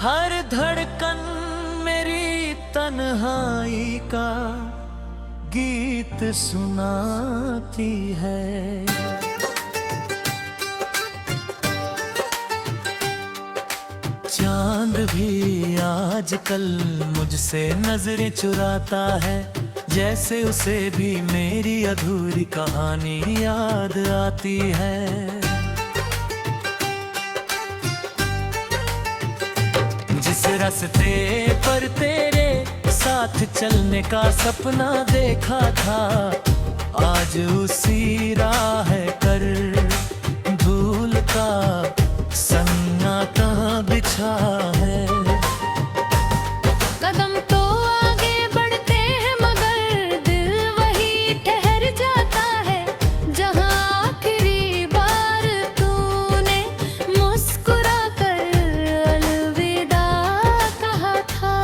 हर धड़कन मेरी तन्हाई का गीत सुनाती है। चांद भी आजकल मुझसे नजरें चुराता है, जैसे उसे भी मेरी अधूरी कहानी याद आती है। जिस रास्ते पर तेरे साथ चलने का सपना देखा था, आज उसी राह कर धूल का सन्नाटा बिछा है। कदम तो आगे बढ़ते हैं मगर दिल वही ठहर जाता है, जहां आखिरी बार तूने मुस्कुरा कर अलविदा कहा था।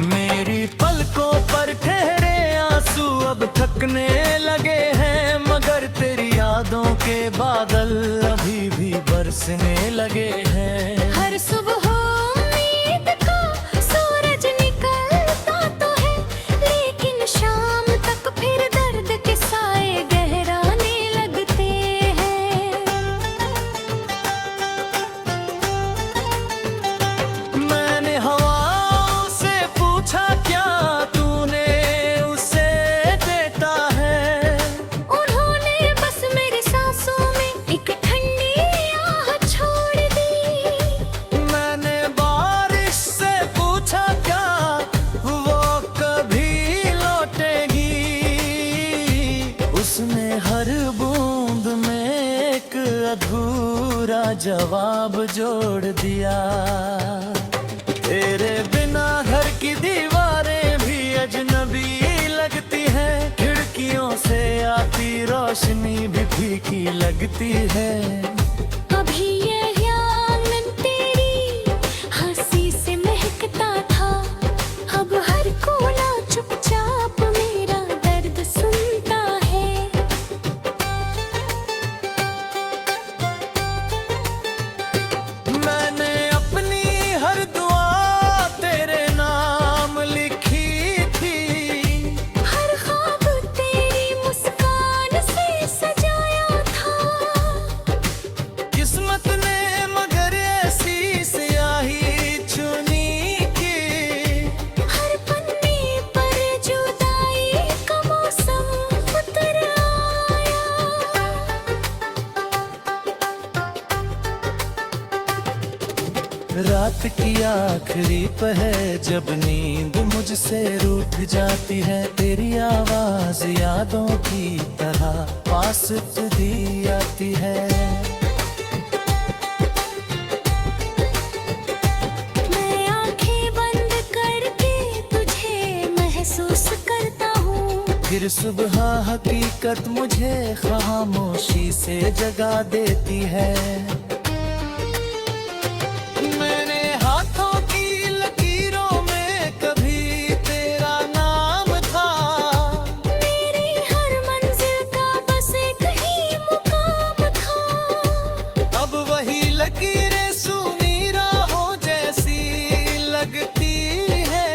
मेरी पलकों पर ठहरे आंसू अब थकने लगे हैं, मगर तेरी यादों के बादल अभी भी बरसने लगे हैं। हर सुबह उम्मीद का सूरज निकलता तो है, लेकिन शाम तक फिर दर्द के साए गहराने लगते हैं। मैंने हवाओं से पूछा क्या तूने उसे देता है, उन्होंने बस मेरी सांसों में एक ठंडी आह छोड़ दी। मैंने बारिश से पूछा क्या वो कभी लौटेगी, उसने हर बूंद में एक अधूरा जवाब जोड़ दिया। तेरे बिना घर की दीवारें भी अजनबी लगती हैं, खिड़कियों से आती रोशनी भी फीकी लगती है। अभी ये आंगन तेरी हंसी से महकता था, अब हर कोना चुपचाप मेरा दर्द सुनता है। मैंने अपनी हर दुआ तेरे नाम लिखी थी, हर ख्वाब तेरी मुस्कान से सजाया था। किस्मत ने मगर ऐसी स्याही चुनी कि हर पन्ने पर जुदाई का मौसम उतर आया। रात की आखिरी पहर जब नींद मुझसे रूठ जाती है, तेरी आवाज यादों की तरह पास दी आती है। मैं आंखें बंद करके तुझे महसूस करता हूँ, फिर सुबह हकीकत मुझे खामोशी से जगा देती है। मैंने हाथों की लकीरों में कभी तेरा नाम था, मेरी हर मंजिल का बस एक ही मुकाम था। अब वही लकीरें सूनी राहों जैसी लगती है,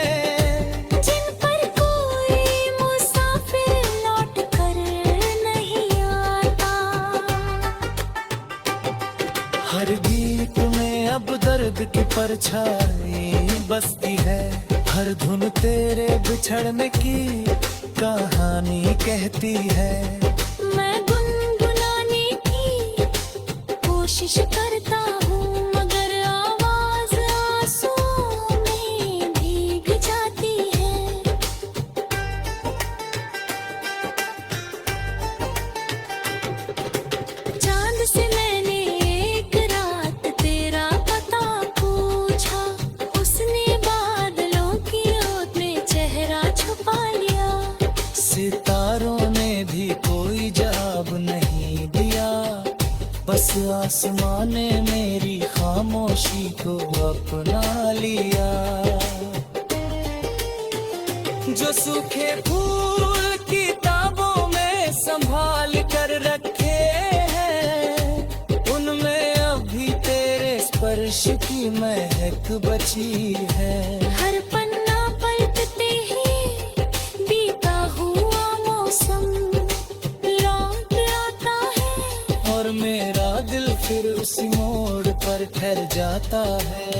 जिन पर कोई मुसाफिर लौट कर नहीं आता। हर गीत में अब दर्द की परछाई बसती है, हर धुन तेरे बिछड़ने की कहानी कहती है। मैं गुनगुनाने की कोशिश करता हूँ, मगर आवाज आंसुओं में भीग जाती है। चांद से मैंने एक रात तेरा पता पूछा, उसने बादलों की ओट में चेहरा छुपा लिया। सितारों ने भी कोई जवाब नहीं दिया, बस आसमां ने मेरी खामोशी को अपना लिया। जो सूखे फूल किताबों में संभाल कर रखे हैं, उनमें अभी तेरे स्पर्श अर्श की महक बची है। हर पन्ना पलटते ही बीता हुआ मौसम लौट आता है, और मेरा दिल फिर उसी मोड़ पर ठहर जाता है।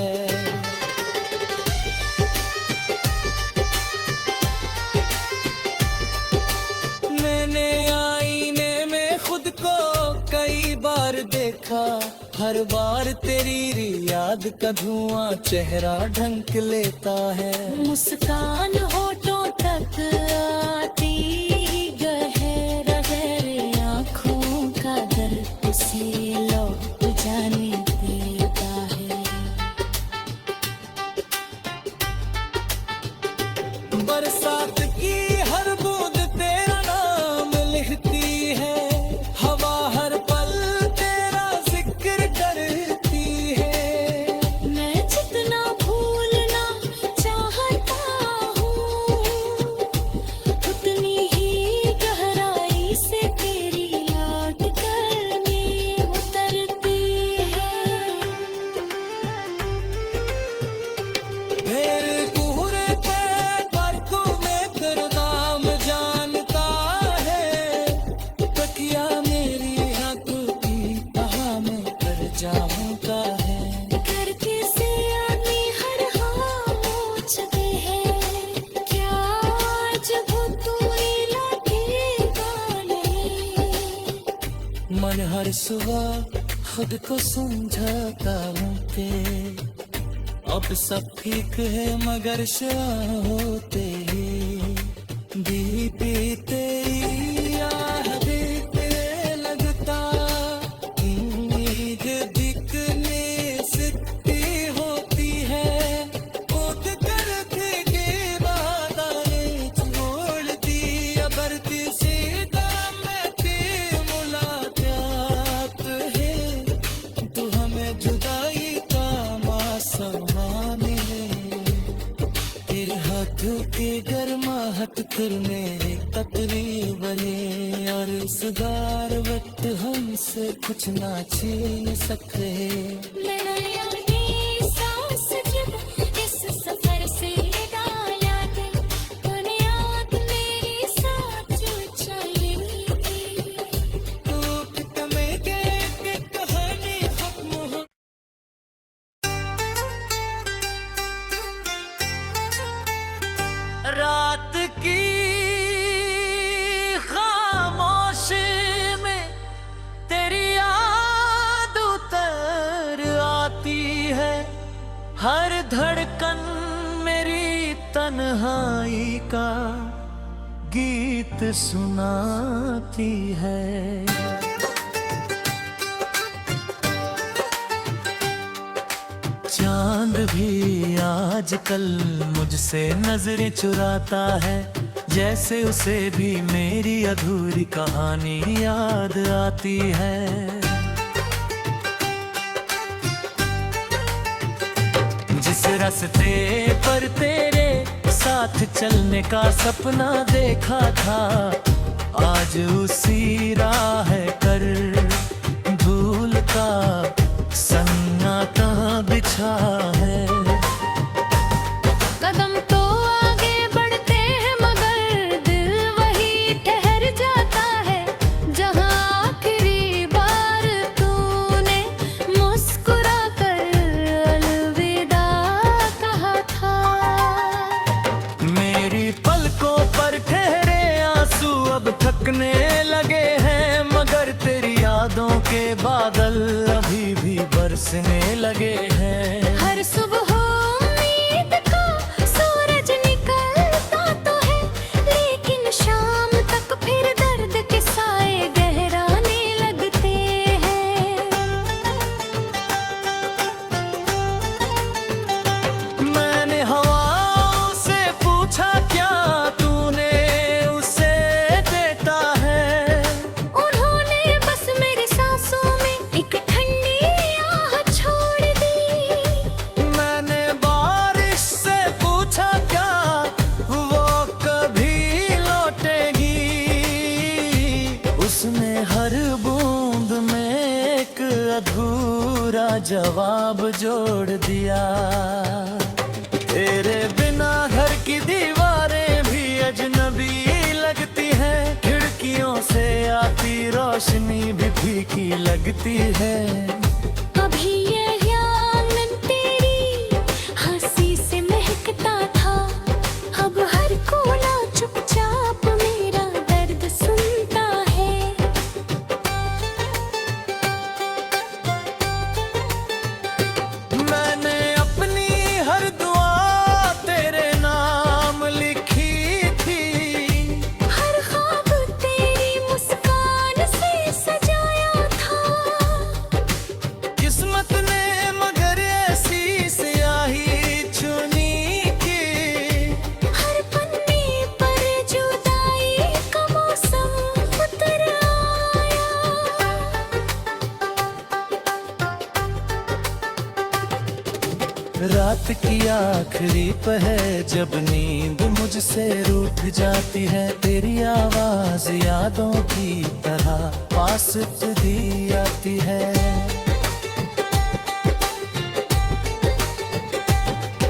मैंने आईने में खुद को कई बार देखा, हर बार तेरी याद का धुआं चेहरा ढंक लेता है। मुस्कान होठों तक आती गहरा गहरे आँखों का दर्द उसे लौट जाने देता है। बरसात की हर बूंद तेरा नाम लिखती है, हवा हर पल तेरा जिक्र करती है। मैं जितना भूलना चाहता हूँ उतनी ही गहराई से तेरी याद करने उतरती है। मेरे पूरे पे बरकों में तेरा नाम जानता है, तकिया मेरी आंखों की तहा में कर जाऊंगा है। करके से आदमी हर हाँ चुके हैं, क्या आज वो तू लगेगा नहीं। मन हर सुबह खुद को समझाता हूँ कि अब सब ठीक है, मगर शाम होते ही बीती तेरी याद बीतने लगता। उम्मीद दिखने सिद्धि होती है, खुद करते के बातें छोड़ दी। अबरती सीधा मैं की मुलाकात है, तू हमें जुदाई का मासमा मिले। तेरे हाथों की गर्माहट फिर मेरे तकरीब बने, और इस दार वक्त हमसे कुछ ना छीन सके। मैंने अपनी सांस जब इस सफर से डाला दे, तूने याद मेरी साथ जो चली थी। टूट में के कहानी खत्म हो। रात की खामोशी में तेरी याद उतर आती है, हर धड़कन मेरी तन्हाई का गीत सुनाती है। चांद भी आजकल मुझसे नजरें चुराता है, जैसे उसे भी मेरी अधूरी कहानी याद आती है। जिस रास्ते पर तेरे साथ चलने का सपना देखा था, आज उसी राह कर भूल का सन्नाटा बिछा है। कदम तो आगे बढ़ते हैं मगर दिल वही ठहर जाता है, जहाँ आखिरी बार तूने मुस्कुरा कर अलविदा कहा था। मेरी पलकों पर ठहरे आंसू अब थकने लगे हैं, मगर तेरी यादों के बादल अभी भी बरसने लगे हैं। हर सुबह उम्मीद का सूरज निकलता तो है, लेकिन शाम तक फिर दर्द के साए गहराने लगते हैं। मैंने हवाओं से पूछा क्या तूने उसे देता है, उन्होंने बस मेरी सांसों में एक ठंडी आह छोड़ पूरा जवाब जोड़ दिया। तेरे बिना घर की दीवारें भी अजनबी लगती है, खिड़कियों से आती रोशनी भी फीकी लगती है। अभी ये आंगन तेरी हंसी से महकता था, अब हर कोना चुपचाप मेरा दर्द सुनता है। मैंने अपनी हर दुआ तेरे नाम लिखी थी, हर ख्वाब तेरी मुस्कान से सजाया था। किस्मत ने मगर ऐसी स्याही चुनी कि हर पन्ने पर जुदाई का मौसम उतर आया। रात की आखिरी पहर जब नींद मुझसे रूठ जाती है, तेरी आवाज यादों की तरह पास दी आती है।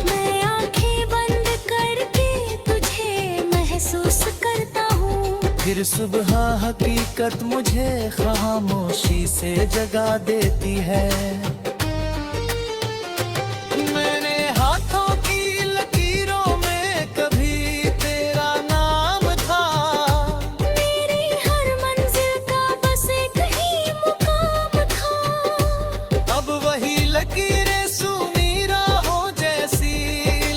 मैं आंखें बंद करके तुझे महसूस करता हूँ, फिर सुबह हकीकत मुझे खामोशी से जगा देती है। मैंने हाथों की लकीरों में कभी तेरा नाम था, मेरी हर मंजिल का बस एक ही मुकाम था। अब वही लकीरें सूनी राहों जैसी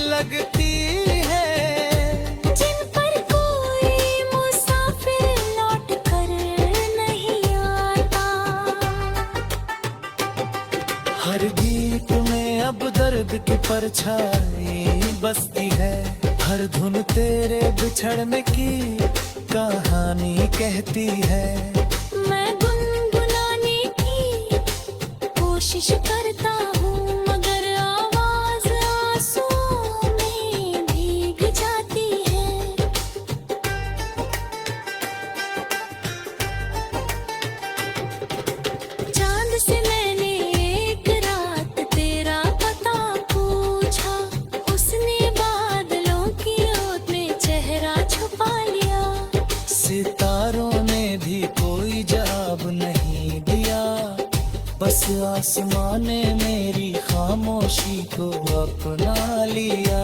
लगती है, जिन पर कोई मुसाफिर लौट कर नहीं आता। हर गीत में अब दर्द की परछाई बसती है, हर धुन तेरे बिछड़ने की कहानी कहती है। मैं गुनगुनाने की कोशिश करता हूँ, मगर आवाज आंसुओं में भीग जाती है। चांद से मैंने एक रात तेरा पता पूछा, उसने बादलों की ओट में चेहरा छुपा लिया। सितारों ने भी कोई जवाब नहीं दिया, बस आसमां ने मेरी खामोशी को अपना लिया।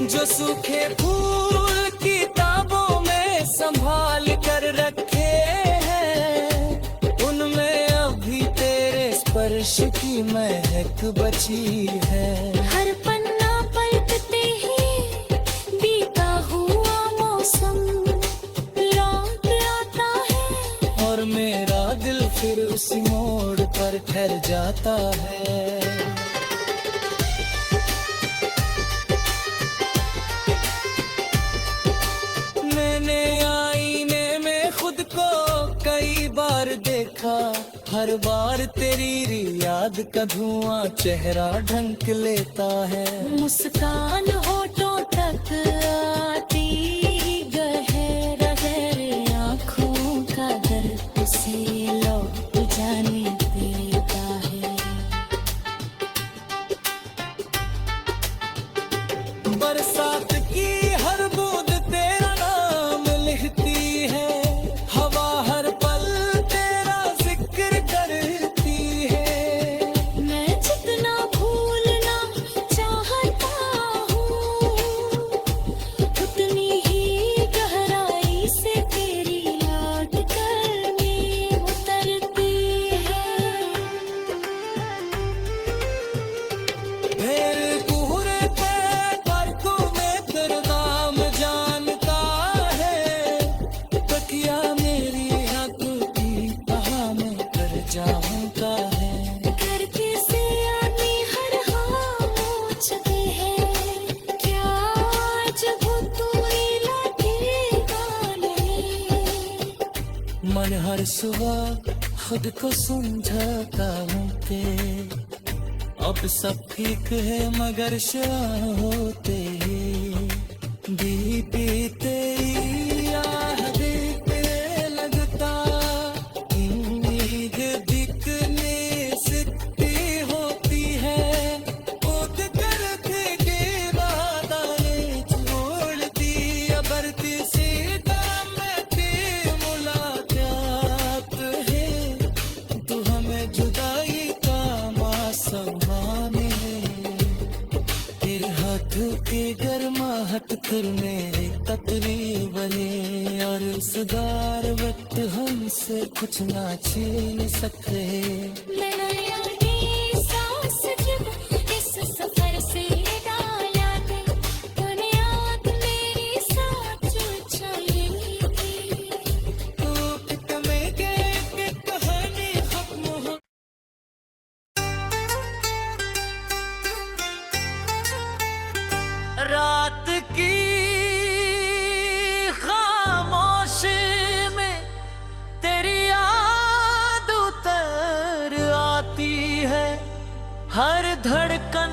जो सूखे फूल किताबों में संभाल कर रखे हैं, उनमें अभी तेरे स्पर्श की महक बची है। हर पन्ना पलटते ही बीता हुआ मौसम लौट आता है, और मेरा दिल फिर उसी मोड़ पर ठहर जाता है। मैंने आईने में खुद को कई बार देखा, हर बार तेरी याद का धुआं चेहरा ढंक लेता है। मुस्कान होठों तक आती गहरा गहरे आँखों का दर्द उसे लौट जाने देता है। बरसात की हर बूंद तेरा नाम लिखती है, हवा हर पल तेरा जिक्र करती है। मैं जितना भूलना चाहता हूँ, उतनी ही गहराई से तेरी याद कर में उतरती है। फिर पूरे पे बरखों में तेरा नाम जानता है, तकिया मेरी आंखों की तहा में कर जाऊंगा है। करके से आदमी हर खामोश है, क्या आज वो तू लगेगा नहीं। मन हर सुबह खुद को समझाता हूँ कि अब सब ठीक है, मगर शाम होते बीते याद लगता उम्मीद तू हमें जुदाई का मौसम माने, तेरे हाथ की गर्माहट फिर मेरे तकरीब बने, और उस दार वक्त हमसे कुछ ना छीन सके। मैंने ये सांस जब इस सफर से डाला दे, तूने याद मेरी साथ चली थी। तो में गए कि कहानी खत्म हो। रात की खामोशी में तेरी याद उतर आती है, हर धड़कन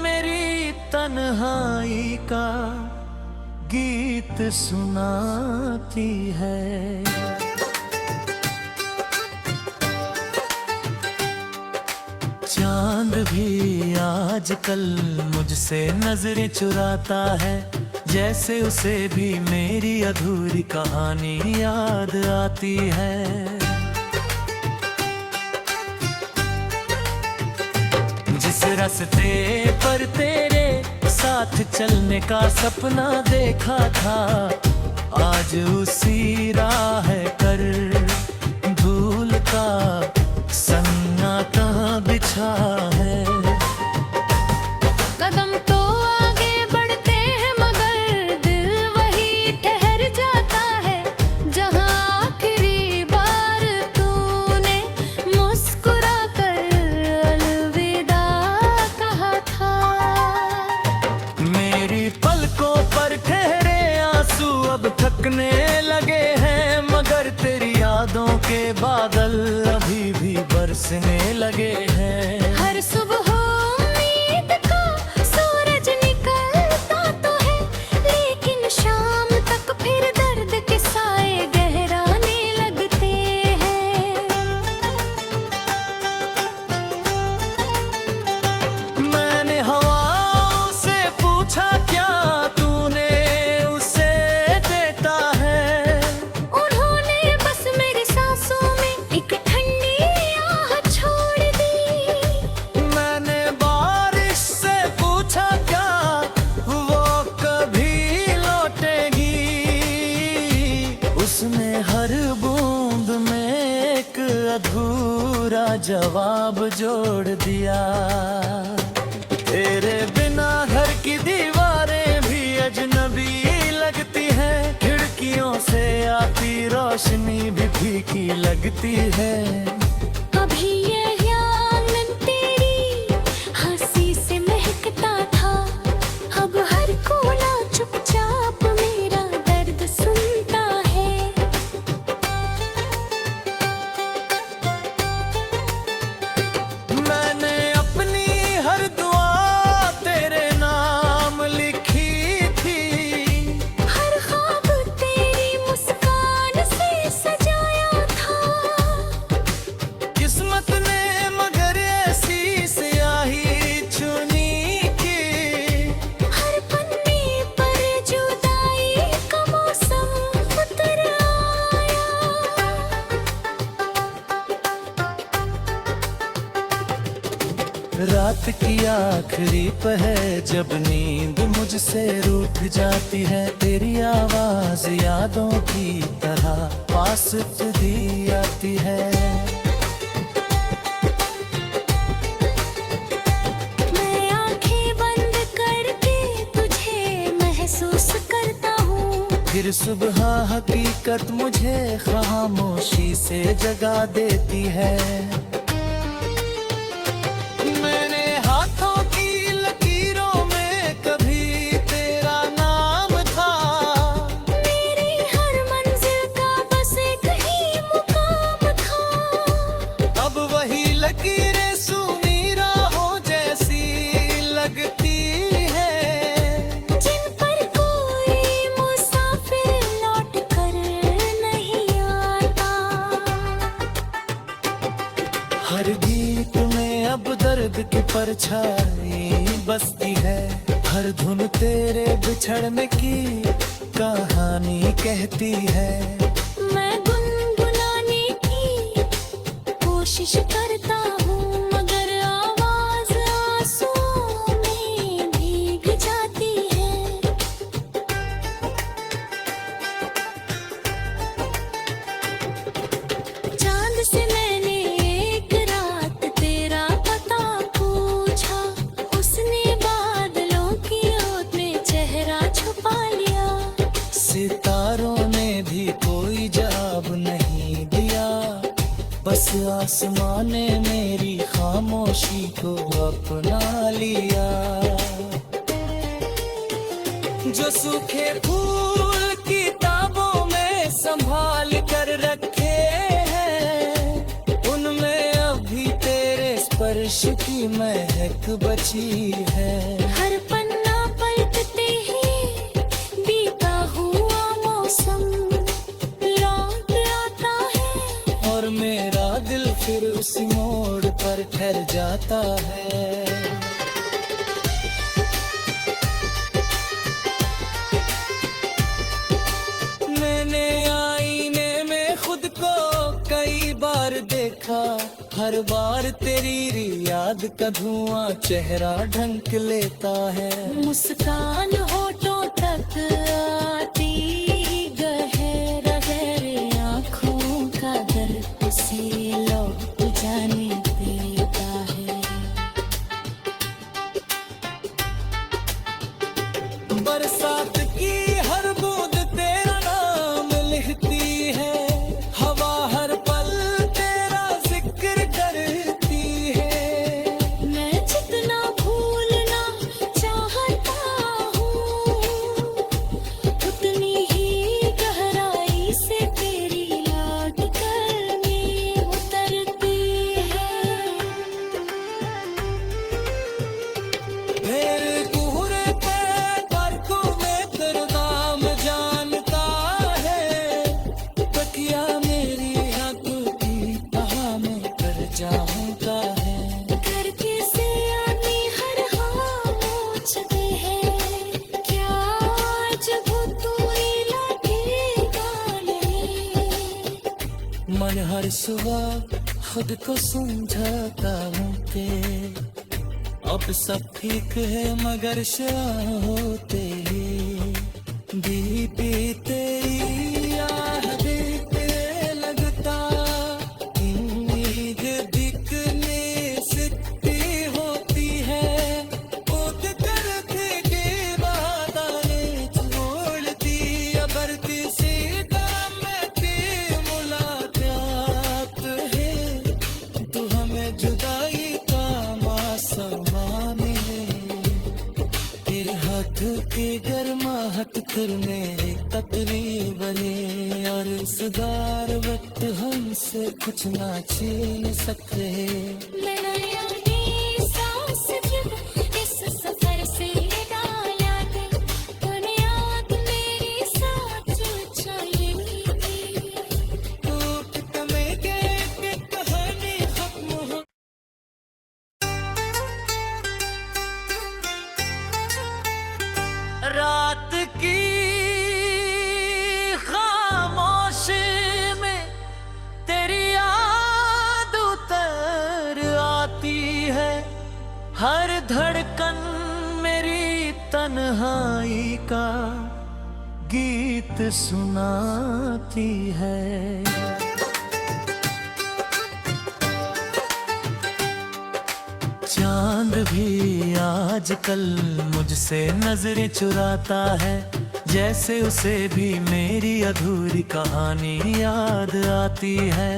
मेरी तन्हाई का गीत सुनाती है। चांद भी आजकल मुझसे नजरें चुराता है, जैसे उसे भी मेरी अधूरी कहानी याद आती है। जिस रास्ते पर तेरे साथ चलने का सपना देखा था, आज उसी राह कर भूल का सन्नाटा बिछा है। कदम तो आगे बढ़ते हैं मगर दिल वही ठहर जाता है, जहाँ आखिरी बार तूने मुस्कुरा कर अलविदा कहा था। मेरी पलकों पर ठहरे आंसू अब थकने लगे हैं, मगर तेरी यादों के बादल अभी भी बरसने लगे हैं। हर सुबह उम्मीद का सूरज निकलता तो है, लेकिन शाम तक फिर दर्द के साए गहराने लगते हैं। मैंने हवाओं से पूछा क्या तूने उसे देता है, उन्होंने बस मेरी सांसों में एक ठंडी आह छोड़ दी। मैंने बारिश से पूछा क्या वो कभी लौटेगी, उसने हर बूंद में एक अधूरा जवाब जोड़ दिया। तेरे बिना घर की दीवारें भी अजनबी लगती हैं, खिड़कियों से आती रोशनी भी फीकी लगती है। अभी ये आंगन तेरी हंसी से महकता था, अब हर कोना चुपचाप मेरा दर्द सुनता है। मैंने अपनी हर दुआ तेरे नाम लिखी थी, हर ख्वाब तेरी मुस्कान से सजाया था। किस्मत ने मगर ऐसी स्याही चुनी कि हर पन्ने पर जुदाई का मौसम उतर आया। रात की आखिरी पहर जब नींद मुझसे रूठ जाती है, तेरी आवाज यादों की तरह पास दी आती है। मैं आंखें बंद करके तुझे महसूस करता हूँ, फिर सुबह हकीकत मुझे खामोशी से जगा देती है। मैंने हाथों की लकीरों में कभी तेरा नाम था, मेरी हर मंजिल का बस एक ही मुकाम था। अब वही लकीरें सूनी राहों जैसी लगती है, जिन पर कोई मुसाफिर लौट कर नहीं आता। हर गीत में अब दर्द की परछाई बसती है, हर धुन तेरे बिछड़ने की कहानी कहती है। मैं गुनगुनाने की कोशिश कोशिश करता हूँ मगर आवाज आंसुओं में भीग जाती है। चांद से मैंने एक रात तेरा पता पूछा, उसने बादलों की ओट में चेहरा छुपा लिया। सितारों ने भी कोई जवाब नहीं दिया, बस आसमां ने मेरी खामोशी को अपना लिया। जो सूखे फूल किताबों में संभाल कर रखे हैं, उनमें अभी तेरे स्पर्श की महक बची है। हर पन्ना पलटते ही बीता हुआ मौसम लौट आता है, और मेरा दिल फिर उसी मोड़ पर ठहर जाता है। मैंने आईने में खुद को कई बार देखा, हर बार तेरी याद का धुआं चेहरा ढंक लेता है। मुस्कान होठों तक आती, गहरा गहरे आँखों का दर्द उसे लौट जाने देता है। बरसात की हर बूंद तेरा नाम लिखती है, हवा हर पल तेरा जिक्र करती है। मैं जितना भूलना चाहता हूँ, उतनी ही गहराई से तेरी याद कर में उतरती है। मेरे पूरे बरखों में तेरा नाम जानता है, तकिया मेरी आंखों की तहा में कर जाऊंगा है। करके से आनी हर खामोश दे है, क्या आज वो तू लगेगा नहीं। मन हर सुबह खुद को समझाता हूँ कि अब सब ठीक है, मगर शाम होते ही बीती तेरी याद देखते लगता। उम्मीद दिखने सिकती होती है, उठ कर के बादलें छोड़ती, अबरती सी में की मुलाकात है। तू हमें जुदाई का मासमान है, तेरे हाथ की गर्माहट फिर मेरे तकरीब है, और सुधार वक्त हमसे कुछ ना छीन सकते। मैं नई सांस जब इस सफर से डाला दे, तूने याद मेरी साथ चली थी। टूट में के कहानी खत्म हो। रात की खामोशी में तेरी याद उतर आती है, हर धड़कन मेरी तन्हाई का गीत सुनाती है। चांद भी आजकल मुझसे नजरें चुराता है, जैसे उसे भी मेरी अधूरी कहानी याद आती है।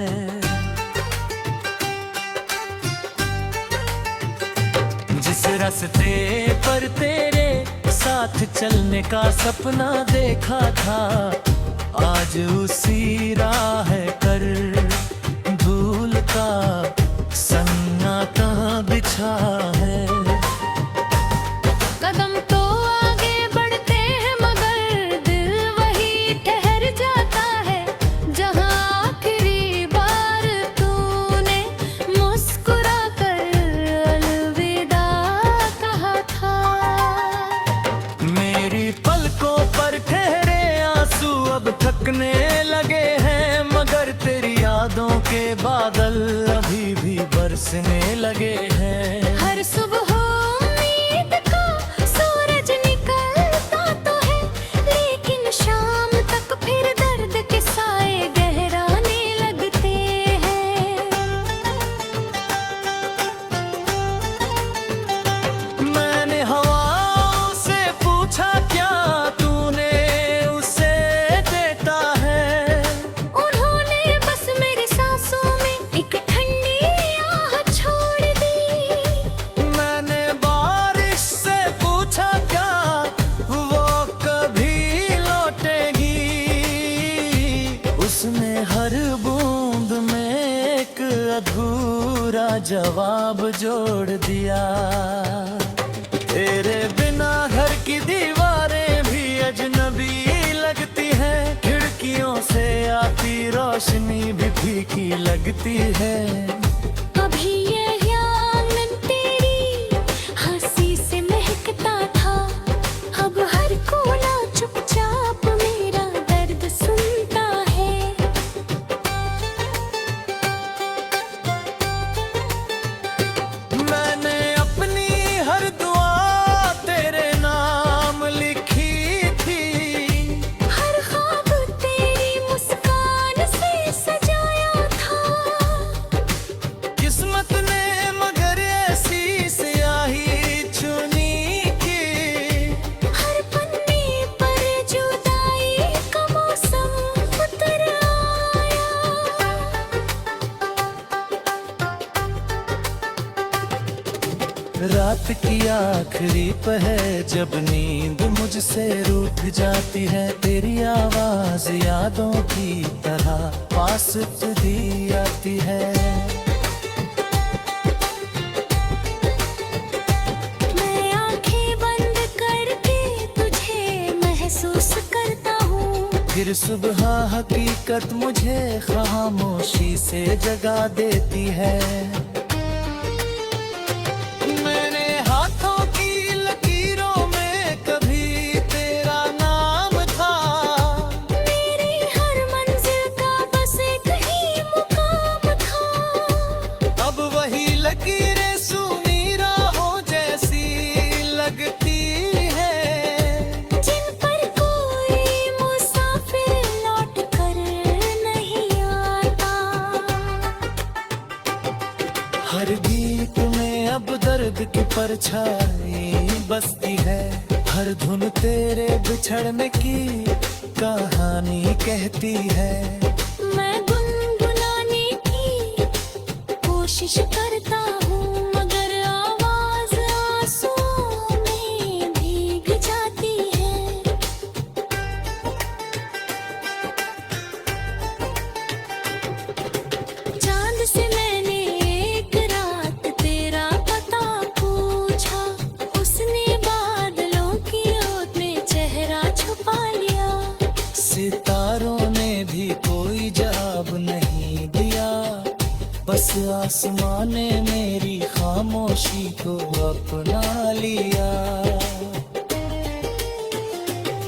जिस रास्ते पर तेरे साथ चलने का सपना देखा था, आज उसी राह कर भूल का सन्नाटा बिछा है। कदम तो आगे बढ़ते हैं मगर दिल वही ठहर जाता है, जहाँ आखिरी बार तूने मुस्कुरा कर अलविदा कहा था। मेरी पलकों पर ठहरे आंसू अब थकने लगे हैं, मगर तेरी यादों के बादल अभी हंसने लगे हैं। हर सुबह उम्मीद का सूरज निकलता तो है, लेकिन शाम तक फिर दर्द के साए गहराने लगते हैं। मैंने हवाओं से पूछा क्या तूने उसे देता है। उन्होंने बस मेरी सांसों में एक ठंडी आह छोड़ दी। मैंने बारिश से पूछा क्या वो कभी लौटेगी। उसने हर बूंद में एक अधूरा जवाब जोड़ दिया। तेरे बिना घर की दीवारें भी अजनबी लगती हैं। खिड़कियों से आती रोशनी भी फीकी लगती है। अभी ये आंगन तेरी हंसी से महकता था, अब हर कोना चुपचाप मेरा दर्द सुनता है। मैंने अपनी हर दुआ तेरे नाम लिखी थी। हर ख्वाब तेरी मुस्कान से सजाया था। किस्मत ने मगर ऐसी स्याही चुनी कि हर पन्ने पर जुदाई का मौसम उतर आया। रात की आखिरी पहर जब नींद मुझसे रूठ जाती है। तेरी आवाज यादों की तरह पास तुझी आती है। मैं आंखें बंद करके तुझे महसूस करता हूँ। फिर सुबह हकीकत मुझे खामोशी से जगा देती है। मैंने हाथों की लकीरों में कभी तेरा नाम था। मेरी हर मंजिल का बस एक ही मुकाम था। अब वही लकीरें सूनी राहों जैसी लगती है। जिन पर कोई मुसाफिर लौट कर नहीं आता। हर गीत में अब दर्द की परछाई बसती है। हर धुन तेरे बिछड़ने की कहानी कहती है। मैं गुनगुनाने की कोशिश करता हूँ, मगर आवाज आंसुओं में भीग जाती है। चांद से मैंने एक रात तेरा पता पूछा। उसने बादलों की ओट में चेहरा छुपा लिया। सितारों ने भी कोई जवाब नहीं दिया। बस आसमां ने मेरी खामोशी को अपना लिया।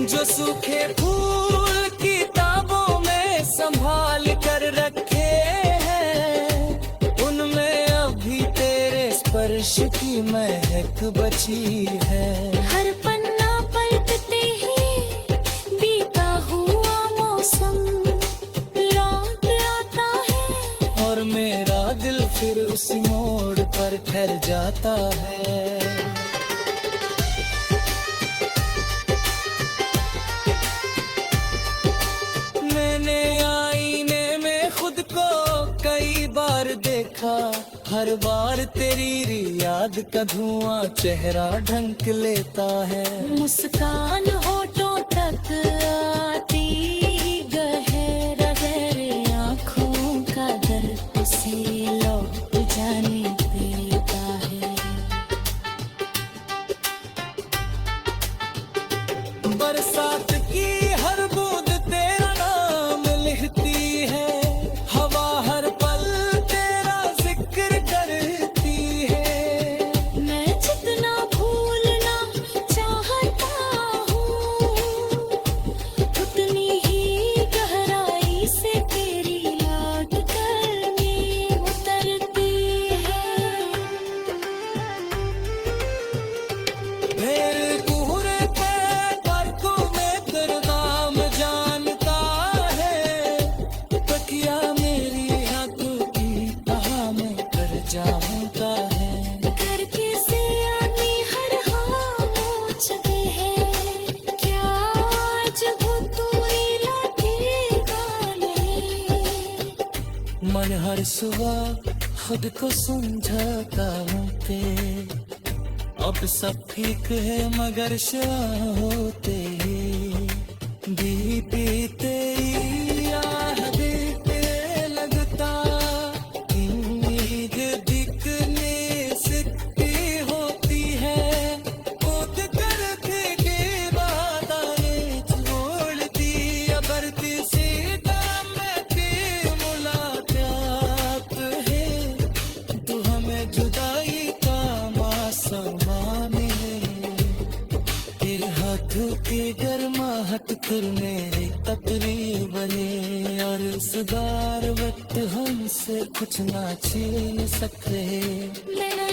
जो सूखे फूल किताबों में संभाल कर रखे हैं, उनमें अभी तेरे स्पर्श की महक बची है। हर पन्ना पलटते ही बीता हुआ मौसम लौट आता है। और मेरा दिल फिर उसी मोड़ पर ठहर जाता है। मैंने आईने में खुद को कई बार देखा। हर बार तेरी याद का धुआं चेहरा ढंक लेता है। मुस्कान होठों तक आती, गहरा गहरे आँखों का दर्द उसे लौट जाने देता है। बरसात की हर बूंद तेरा नाम लिखती है। हवा हर पल तेरा जिक्र करती है। मैं जितना भूलना चाहता हूँ, होता है। करके से आनी हर खामोश है, क्या आज वो तू लगेगा नहीं। मन हर सुबह खुद को समझाता हूँ पे, अब सब ठीक है मगर शाम होते ही बीते यार बीते लगता। उम्मीद दिखने से होती है, खुद करके के बाद आए छोड़ दी बरती सीधा मैं के मुलाकात है। तू हमें जुदाई का मासमान है, तेरे हाथों की गर्माहट फिर मेरे तकरीब है, और इस बार वक्त हमसे कुछ ना छीन सकते। मैं